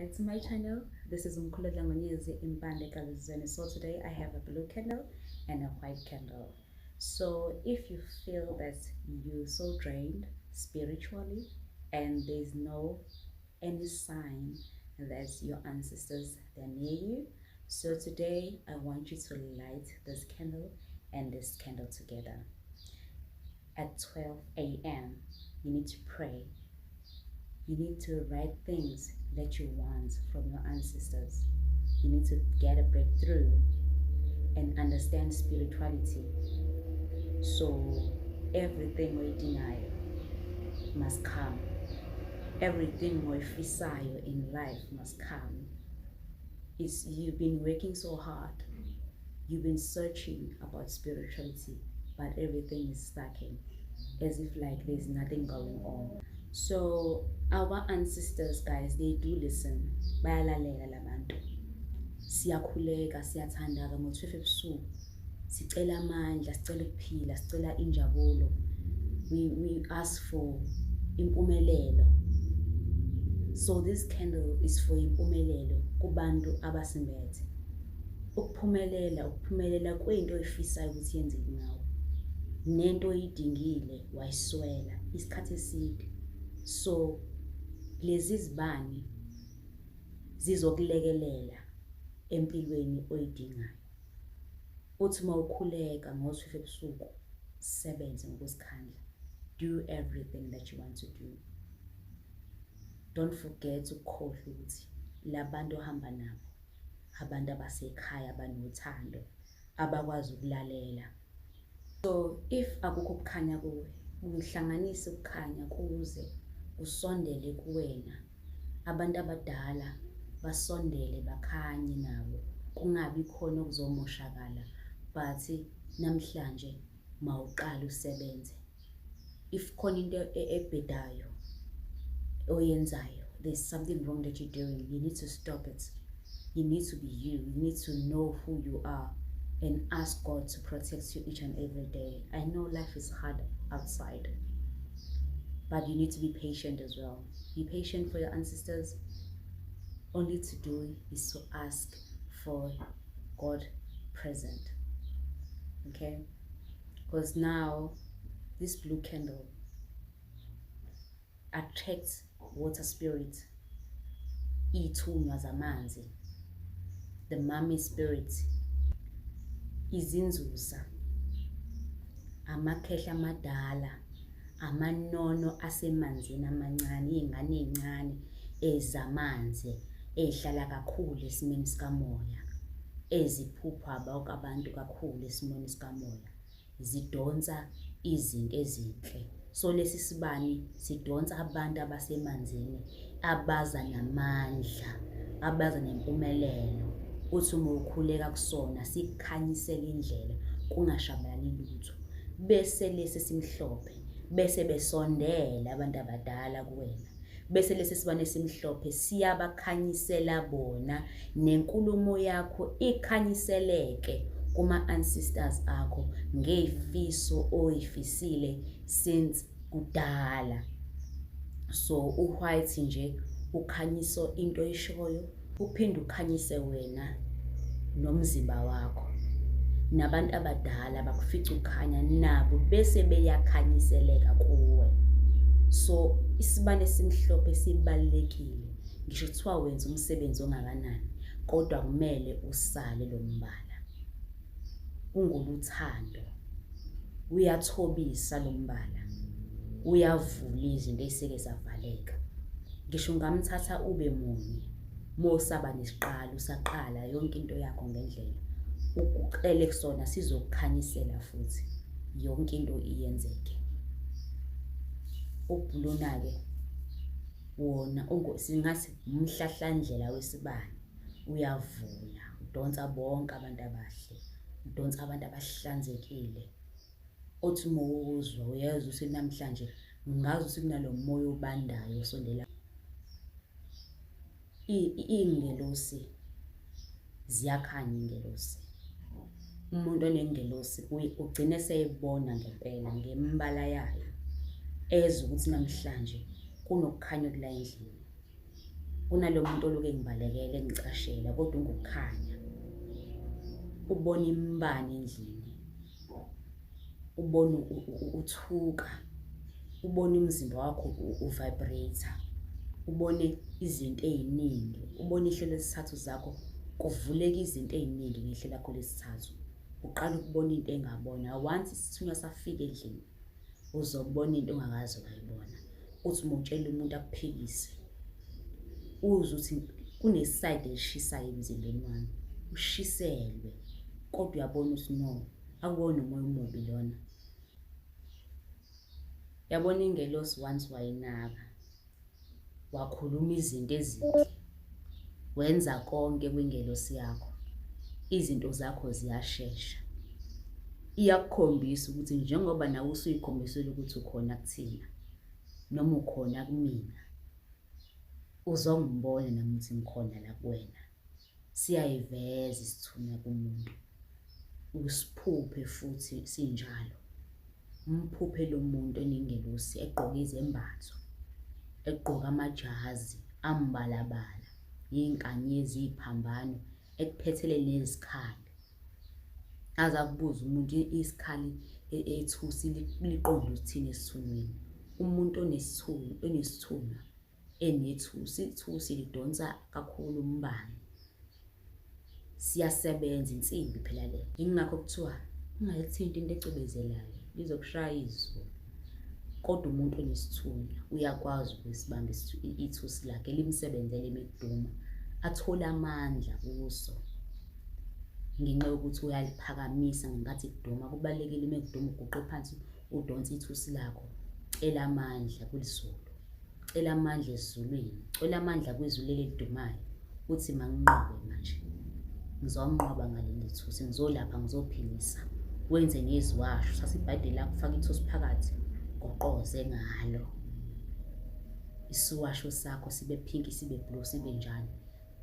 back to my channel. This is Umkhululangonyezi Impande Kalizweni. So today I have a blue candle and a white candle. So if you feel that you're so drained spiritually and there's no any sign that your ancestors are near you, so today I want you to light this candle and this candle together. At 12 a.m. you need to pray. You need to write things that you want from your ancestors. You need to get a breakthrough and understand spirituality. So everything we deny must come. Everything we fisayo in life must come. You've been working so hard. You've been searching about spirituality, but everything is stacking as if like there's nothing going on. So our ancestors, guys, they do listen. Bayalalela labantu. Siyakhuleka, siyathandana ngo-12 ebusuku. Sicela amandla, sicela ukuphila, sicela injabulo. We ask for impumelelo. So this candle is for impumelelo kubantu abasimbethe. Ukuphumelela kwento oyifisayo ukuthi yenzeke ngawe. Nento oyidingile wayiswela isikhathi eside. So lezi zibani zizokulekelela empilweni oyidingayo. Uthi mawukhuleka ngo-12 ebusuku sebenze ngokuzikhandla. Do everything that you want to do. Don't forget ukukhohlwa ukuthi labantu ohamba nabo abantu abasekhaya abanothando abakwazi ukulalela. So if akukho ukukhanya kuwe, uhlanganise ukukhanya kuze usondele kuwena. Abantu abadala basondele bakhanye nabo. Kungabi khona okuzomoshakala, but namhlanje mawuqala usebenze. If khona into ebhedayo oyenzayo, there's something wrong that you're doing, you need to stop it. You need to be you. You need to know who you are and ask God to protect you each and every day. I know life is hard outside, but you need to be patient as well. Be patient for your ancestors. Only to do is to ask for God present. Okay? Because now this blue candle attracts water spirit, isithunywa samanzi, the mummy spirit, izinzusa, amakhehla amadala, amanono asemanzini amancane, iy'ngane ey'ncane ezamanzi ey'hlala kakhulu esimeni sikamoya, eziphupha abantu kakhulu esimeni sikamoya, zidonsa izinto ezinhle. So lesi sibani sidonsa abantu abasemanzini abaza namandla, abaza nempumelelo. Uthi uma ukhuleka kusona sikukhanyisela indlela kungashabalali lutho. Bese lesi simhlophe bese besondela abantu abadala kuwena. Bese lesi sibane simhlophe siyabakhanyisela bona, nenkulumo yakho ikhanyiseleke kuma ancestors akho ngezifiso oyifisile since kudala. So white nje ukhanyiso into eshoyo, uphinde ukhanyise wena nomzimba wakho. Nabantu abadala bakufica ukhanya nabo bese beyakhanyiseleka kuwe. So isibane simhlophe sibalekile. Ngisho kuthiwa wenza umsebenzi ongakanani, kodwa kumele usale lo mbala. Unguluthando, uyathobisa lo mbala, uyavula izinto eseke zavaleka. Ngisho ungamthatha ube munye, mosaba nesiqalo usaqala yonke into yakho ngendlela. Ukucele kusona sizokukhanyisela futhi yonke into iyenzeke. Ubuluna-ke wona singathi umhlahlandlela wesibani, uyavula, udonsa bonke abantu abahle, udonsa abantu abahlanzekile. Othi mawuzwa uyezwa ukuthi namhlanje ngazi ukuthi kunalo moya obandayo osondela. Iy'ngelosi ziyakhanya ingelosi. Umuntu onengelosi ugcine seyibona ngempela ngembala yayo, ezwe ukuthi namhlanje kunokukhanya okula endlini. kunalo muntu oluke ngibalekele ngicashela kodwa ungukukhanya. Ubona imbani endlini, ubona uthuka, ubona umzimba wakho uvibrate, ubone izinto ey'ningi, ubone ihlelo lesithathu zakho kuvuleka izinto ey'ningi ngehlelo lakho lesithathu. Uqala ukubona into engabona. Once isithunywa safika endlini uzobona into ongakaze wayibona. Uthi uma utshela umuntu akuphikise, uzwe ukuthi kunesayidi elishisayo emzimbeni wami, ushiselwe, kodwa uyabona ukuthi no, akuwona umoya omubi lona. Yabona ingelosi once wayinaka, wakhuluma izinto ezinhle, wenza konke kwingelosi yakho, izinto zakho ziyashesha. Iyakukhombisa ukuthi njengoba nawe usuyikhombisile ukuthi ukhona kuthina noma ukhona kumina, uzongibona nami ukuthi ngikhona la kuwena. Siyayiveza isithunywa kumuntu, usiphuphe futhi sinjalo. Umphuphe lo muntu enengelosi egqoke izembatho, egqoke amajazi ambalabala, iy'nkanyezi, iy'phambano, ekuphethele nezikhali. Aze akubuze umuntu isikhali ethusi liqonde ukuthini esithunyweni. Umuntu onesithunywa enethusi, ithusi lidonsa kakhulu umbani. Siyasebenza, insimbi phela le. Yingakho kuthiwa ungayithinti into ecwebezelayo, lizokushaya izulu. Kodwa umuntu onesithunywa uyakwazi ukusibamba ithusi lakhe limsebenzele emekuduma, athole amandla kuso. Ngenxa yokuthi uyaliphakamisa ngenkathi kuduma. Kubalulekile emekuduma uguqe phansi udonse ithusi lakho. Cela amandla kulizulu, cela amandla ezulwini, cela amandla kwizulu elidumayo. Uthi manginqobe manje, ngizonqoba ngaleli thusi, ngizolapha, ngizophilisa. Wenze ngeziwasho, thatha ibhayibheli lakho, ufake ithusi phakathi, goqoze ngalo. Isiwasho sakho sibe phinki, sibe blue, sibe njani,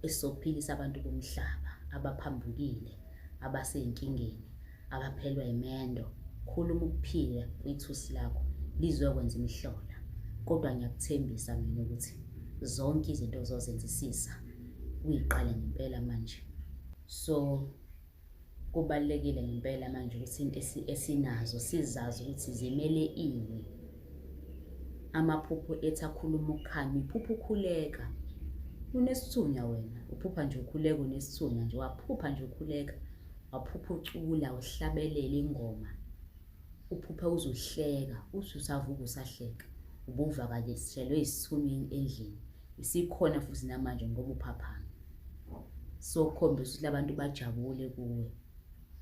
esizophilisa abantu bomhlaba abaphambukile, abasey'nkingeni, abaphelwa imendo. Khuluma ukuphila kwithusi lakho lizokwenza imihlola. Kodwa ngiyakuthembisa mina ukuthi zonke izinto ozozenzisisa uyiqale ngempela manje. So kubalulekile ngempela manje ukuthi into esinazo sizazi ukuthi zimele iwe. Amaphupho ethi akhuluma ukukhanya, iphupho ukhuleka. Unesithunywa wena, uphupha nje ukhuleka, unesithunywa nje, waphupha nje ukhuleka, waphupha ucula, uhlabelele ingoma. Uphupha uzuhleka, uthi usavuka usahleka, ubuvakalishelwe isithunywa endlini. Isikhona futhi namanje ngoba uphaphama. So khombisa ukuthi abantu bajabule kuwe,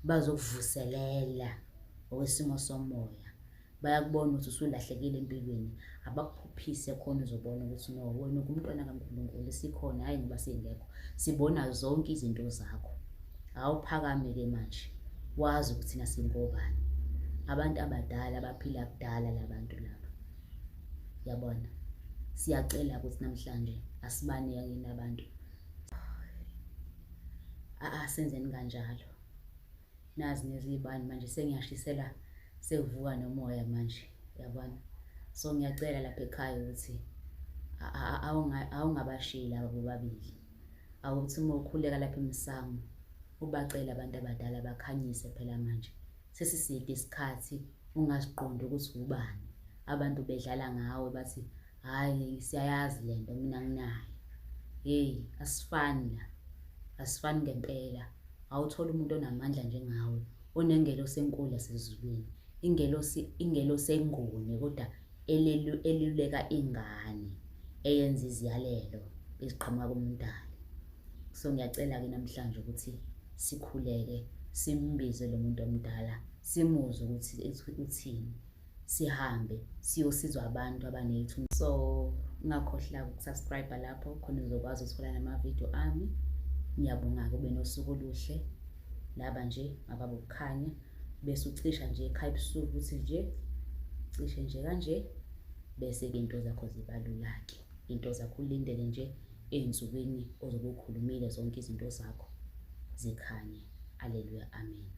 bazokuvuselela ngokwesimo somoya. Bayakubona ukuthi usulahlekile empilweni, abakuphuphise khona uzobona ukuthi no, wena ungumntwana kaNkulunkulu, esikhona, hhayi ngoba singekho. Sibona zonke izinto zakho. Awuphakame-ke manje, wazi ukuthi thina singobani. Abantu abadala abaphila kudala labantu laba. Yabona, siyacela ukuthi namhlanje asibanike abantu. Asenzeni kanjalo. Nazi nezibani manje sengiyashisela, sevuka nomoya manje, yabona. So ngiyacela lapha ekhaya ukuthi awungabashiyi laba bobabili. Awuthi uma ukhuleka lapha emsamo, ubacela abantu abadala bakhanyise phela manje. Sesiside isikhathi ungaziqondi ukuthi ubani. Abantu bedlala ngawe bathi, hhayi siyayazi lento, mina nginayo. Hey, asifani la, asifani ngempela. Awuthole umuntu onamandla njengawe, onengelosi enkulu yasezulwini, ingelosi enguni, kodwa eluleka ingane, eyenza iziyalelo eziqhamuka kuMdali. So ngiyacela-ke namhlanje ukuthi sikhuleke, simbize lo muntu omdala, simuzwe ukuthi uthini, sihambe siyosizwa abantu abanethunya. So ungakhohlwa ukusubscribe lapho khona uzokwazi ukuthola namavidiyo ami. Ngiyabonga-ke, ube nosuku oluhle. Laba nje ababukhanya, bese ucisha nje ekhaya ebusuku ukuthi nje cishe nje kanje, bese-ke into zakho zibalula-ke. Into zakho ulindele nje ey'nsukwini ozobe ukhulumile zonke izinto zakho zikhanye. Haleluya, amen.